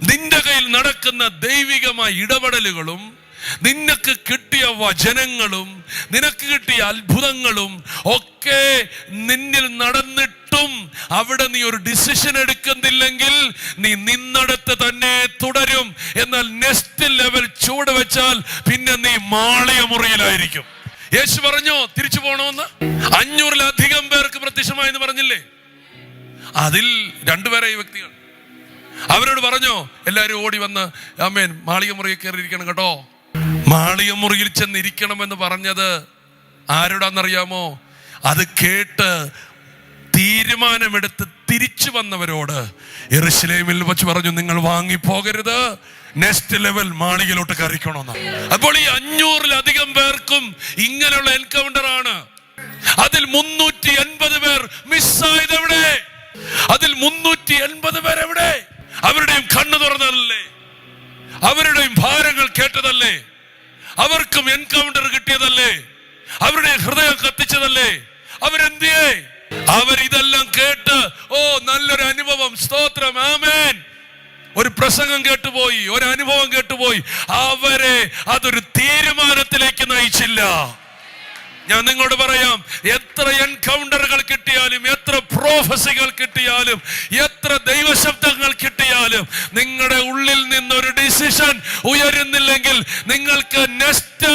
നിന്റെ കയ്യിൽ നടക്കുന്ന ദൈവികമായ ഇടപെടലുകളും നിനക്ക് കിട്ടിയ വചനങ്ങളും നിനക്ക് കിട്ടിയ അത്ഭുതങ്ങളും ഒക്കെ നിന്നിൽ നടന്നിട്ടും അവിടെ നീ ഒരു ഡിസിഷൻ എടുക്കുന്നില്ലെങ്കിൽ നീ നിന്നടത്ത് തന്നെ തുടരും. എന്നാൽ നെക്സ്റ്റ് ലെവൽ ചൂട് വെച്ചാൽ പിന്നെ നീ മാളിയ മുറിയിലായിരിക്കും. യേശു പറഞ്ഞോ തിരിച്ചു പോകണമെന്ന്. 500-ലധികം പേർക്ക് പ്രത്യക്ഷമായെന്ന് പറഞ്ഞില്ലേ? അതിൽ 2 പേരായി വ്യക്തികൾ. അവരോട് പറഞ്ഞോ എല്ലാവരും ഓടി വന്ന് ആമേൻ മാളിക മുറിയിൽ കയറിയിരിക്കണം കേട്ടോ. മാളിക മുറിയിൽ ചെന്നിരിക്കണമെന്ന് പറഞ്ഞത് ആരോടാന്നറിയാമോ? അത് കേട്ട് തീരുമാനമെടുത്ത് തിരിച്ചു വന്നവരോട് യെരൂശലേമിൽ വച്ച് പറഞ്ഞു, നിങ്ങൾ വാങ്ങിപ്പോകരുത്, നെക്സ്റ്റ് ലെവൽ മാളികയിലോട്ട് കയറിക്കണമെന്ന്. അപ്പോൾ ഈ 500-ലധികം പേർക്കും ഇങ്ങനെയുള്ള എൻകൗണ്ടർ ആണ്. അതിൽ 380 പേർ മിസ്സായത് എവിടെ? അതിൽ 380 പേർ എവിടെ? അവരുടെയും കണ്ണു തുറന്നതല്ലേ? അവരുടെയും ഭാരങ്ങൾ കേട്ടതല്ലേ? അവർക്കും എൻകൗണ്ടർ കിട്ടിയതല്ലേ? അവരുടെ ഹൃദയം കത്തിച്ചതല്ലേ? അവരെന്തിയേ? അവരിതെല്ലാം കേട്ട് നല്ലൊരു അനുഭവം, സ്തോത്രം, ആമേൻ, ഒരു പ്രസംഗം കേട്ടുപോയി, ഒരു അനുഭവം കേട്ടുപോയി. അവരെ അതൊരു തീരുമാനത്തിലേക്ക് നയിച്ചില്ല. ഞാൻ നിങ്ങളോട് പറയാം, എത്ര എൻകൗണ്ടറുകൾ കിട്ടിയാലും, എത്ര പ്രോഫസികൾ കിട്ടിയാലും, എത്ര ദൈവശബ്ദങ്ങൾ കിട്ടിയാലും, നിങ്ങളുടെ ഉള്ളിൽ നിന്നൊരു ഡിസിഷൻ ഉയരുന്നില്ലെങ്കിൽ നിങ്ങൾക്ക് നെക്സ്റ്റ്